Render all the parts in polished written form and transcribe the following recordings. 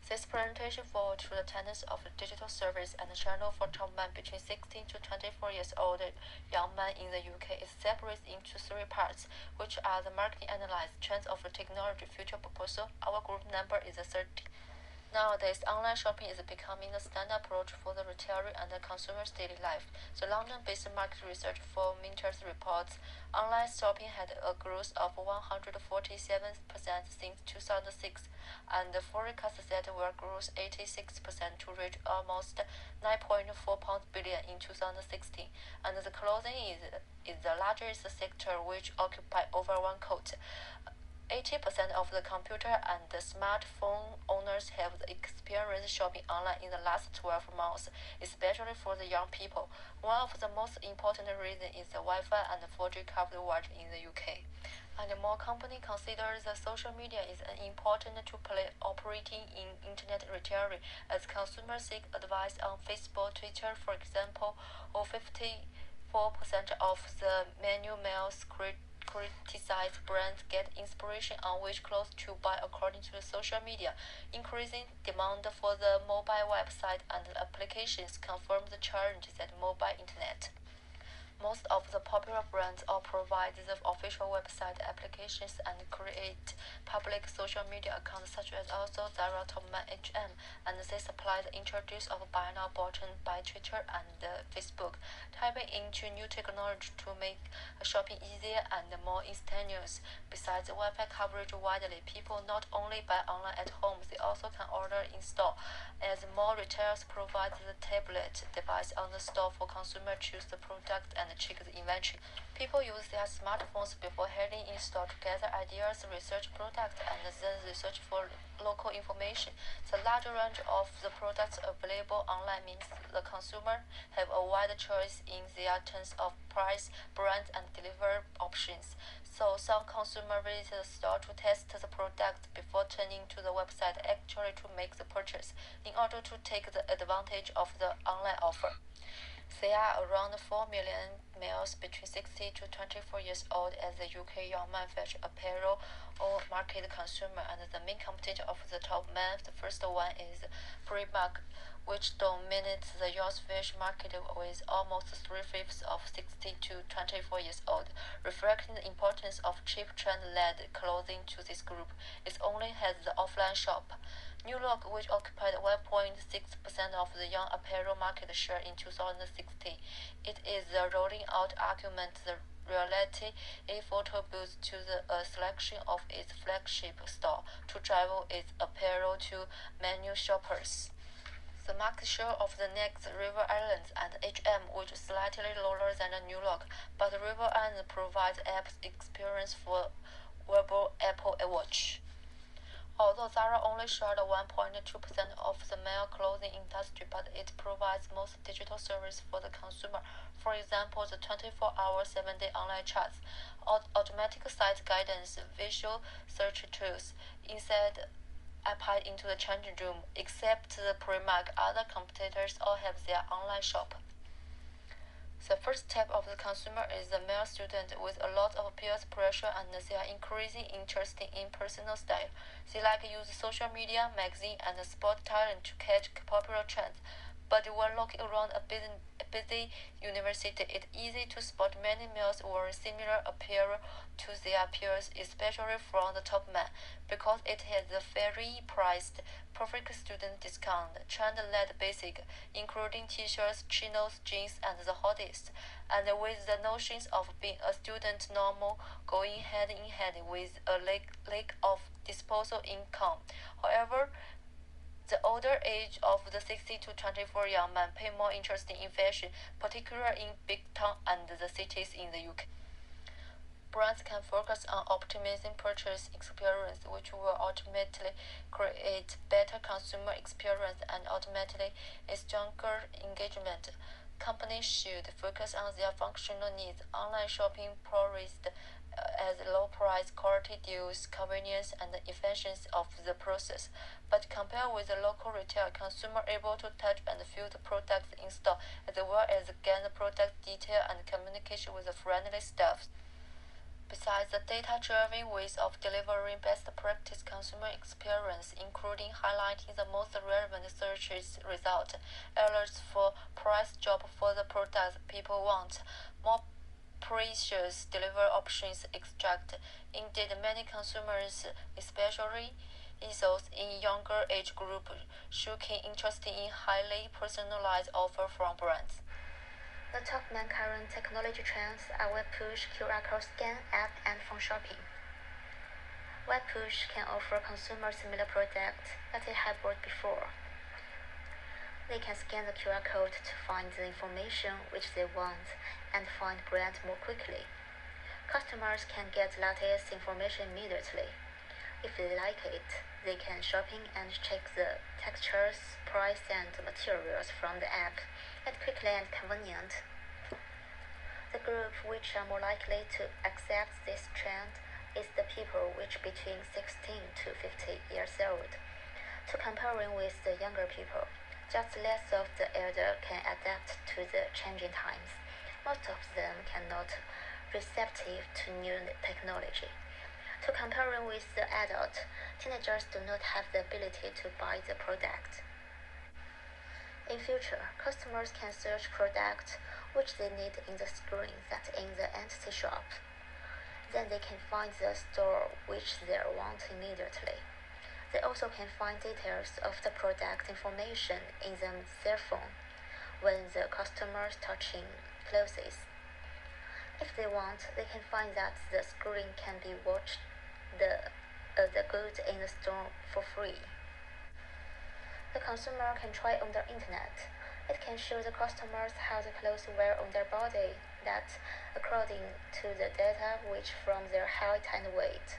This presentation falls to the tenets of the digital service and channel for top men between 16 to 24 years old young men in the UK is separated into three parts, which are the marketing analysis, trends of the technology, future proposal. Our group number is 30. Nowadays, online shopping is becoming the standard approach for the retailer and the consumer's daily life. The London-based market research firm Minters reports online shopping had a growth of 147% since 2006, and the forecast that will grow 86% to reach almost 9.4 billion in 2016. And the clothing is the largest sector, which occupies over one quarter. 80% of the computer and the smartphone owners have experienced shopping online in the last 12 months, especially for the young people. One of the most important reasons is the Wi-Fi and 4G coverage in the UK. And more companies consider that social media is an important to play operating in internet retailing as consumers seek advice on Facebook, Twitter, for example, or 54% of the manual mails criticized brands get inspiration on which clothes to buy according to the social media. Increasing demand for the mobile website and applications confirm the challenge that mobile internet. Most of the popular brands all provide the official website applications and create public social media accounts such as also Zara, Topman, H&M, and they supply the introduce of buy now button by Twitter and Facebook, tapping into new technology to make shopping easier and more instantaneous. Besides Wi-Fi coverage widely, people not only buy online at home, they also can order in store, as more retailers provide the tablet device on the store for consumers choose the product and check the inventory. People use their smartphones before heading in store to gather ideas, research products, and then research for local information. The large range of the products available online means the consumer have a wide choice in their terms of price, brand, and delivery options. So some consumers visit the store to test the product before turning to the website actually to make the purchase in order to take the advantage of the online offer. There are around 4 million males between 60 to 24 years old as the UK young man fashion apparel or market consumer, and the main competitor of the top man. The first one is Primark, which dominates the youth fashion market with almost 3/5 of 60 to 24 years old, reflecting the importance of cheap trend-led clothing to this group. It only has the offline shop. New Look, which occupied 1.6% of the young apparel market share in 2016. It is the rolling out argument the reality a photo booth to a selection of its flagship store to drive its apparel to menu shoppers. The market share of the next River Islands and H&M, which is slightly lower than the New Look, but River Islands provides app experience for wearable Apple Watch. Although Zara only shared 1.2% of the male clothing industry, but it provides most digital service for the consumer. For example, the 24-hour 7-day online charts, automatic site guidance, visual search tools, inside applied into the changing room. Except the Primark, other competitors all have their online shop. The first type of the consumer is the male student with a lot of peer pressure and they are increasingly interested in personal style. They like to use social media, magazine, and sport talent to catch popular trends. But when looking around a busy university, it's easy to spot many males wearing similar apparel to their peers, especially from the top men, because it has a very priced, perfect student discount, trend-led basic, including t-shirts, chinos, jeans, and the hottest, and with the notions of being a student normal going hand in hand with a lack of disposable income. However, the older age of the 60 to 24 young men pay more interest in fashion, particularly in big towns and the cities in the UK. Brands can focus on optimizing purchase experience, which will ultimately create better consumer experience and ultimately a stronger engagement. Companies should focus on their functional needs. Online shopping prioritizes as low price, quality deals, convenience, and efficiency of the process. But compared with the local retail, consumer able to touch and feel the products in store, as well as gain the product detail and communication with the friendly staff. Besides the data-driven ways of delivering best practice consumer experience, including highlighting the most relevant search results, alerts for price drop for the products people want, more precious delivery options extract. Indeed, many consumers, especially those in younger age group, show keen interest in highly personalized offer from brands. The top main current technology trends are web push, QR code scan, app, and phone shopping. Web push can offer consumers similar products that they have bought before. They can scan the QR code to find the information which they want and find brands more quickly. Customers can get latest information immediately. If they like it, they can shopping and check the textures, price, and materials from the app. It's quickly and convenient. The group which are more likely to accept this trend is the people which between 16 to 50 years old. To comparing with the younger people, just less of the elder can adapt to the changing times. Most of them cannot receptive to new technology. To comparing with the adult, teenagers do not have the ability to buy the product. In future, customers can search products which they need in the screen that in the entity shop. Then they can find the store which they want immediately. They also can find details of the product information in their phone when the customer touching closes. If they want, they can find that the screen can be watched the goods in the store for free. The consumer can try on the internet. It can show the customers how the clothes wear on their body, that according to the data which from their height and weight.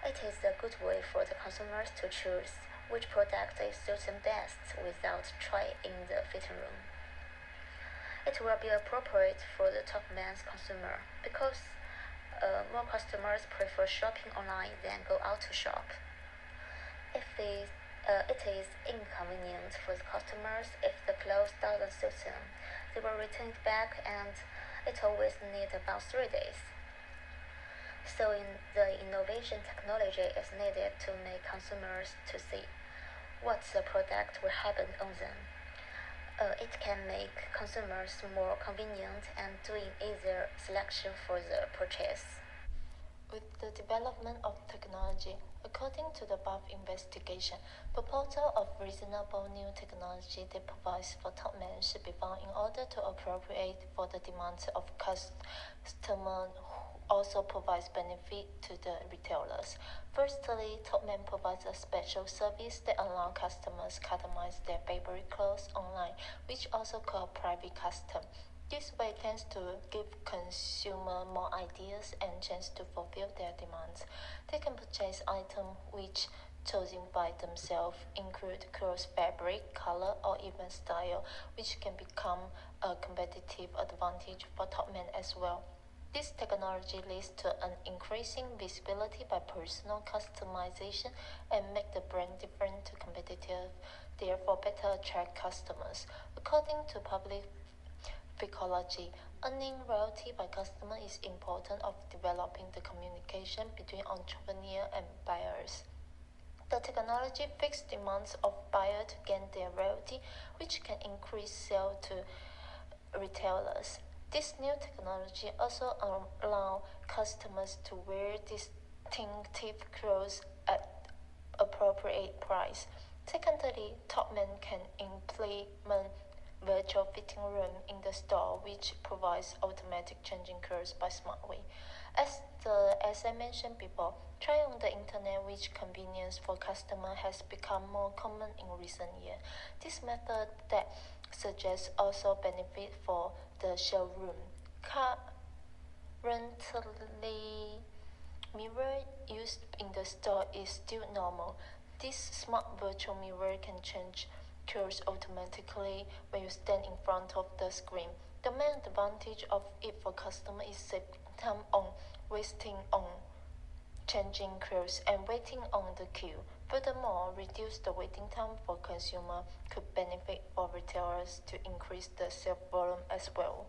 It is a good way for the consumers to choose which product they suits them best without trying in the fitting room. It will be appropriate for the top man's consumer because more customers prefer shopping online than go out to shop. If it is inconvenient for the customers if the clothes doesn't suit them. They will return it back and it always needs about 3 days. So the innovation technology is needed to make consumers to see what the product will happen on them. It can make consumers more convenient and doing easier selection for the purchase. With the development of technology, according to the above investigation, proposal of reasonable new technology that provides for top men should be found in order to appropriate for the demands of customers who also provides benefit to the retailers. Firstly, Topman provides a special service that allows customers customize their favorite clothes online, which also called private custom. This way tends to give consumers more ideas and chance to fulfill their demands. They can purchase items which chosen by themselves include clothes fabric, color, or even style, which can become a competitive advantage for Topman as well. This technology leads to an increasing visibility by personal customization and make the brand different to competitive, therefore better attract customers. According to public psychology, earning royalty by customer is important of developing the communication between entrepreneur and buyers. The technology fixed demands of buyer to gain their royalty, which can increase sale to retailers. This new technology also allow customers to wear distinctive clothes at appropriate price. Secondly, Topman can implement virtual fitting room in the store, which provides automatic changing clothes by smart way. As I mentioned before, try on the internet, which convenience for customer has become more common in recent years. This method that suggests also benefit for the showroom. Currently, mirror used in the store is still normal. This smart virtual mirror can change clothes automatically when you stand in front of the screen. The main advantage of it for customer is saving time on wasting on changing clothes and waiting on the queue. Furthermore, reduce the waiting time for consumer could benefit for retailers to increase the sales volume as well.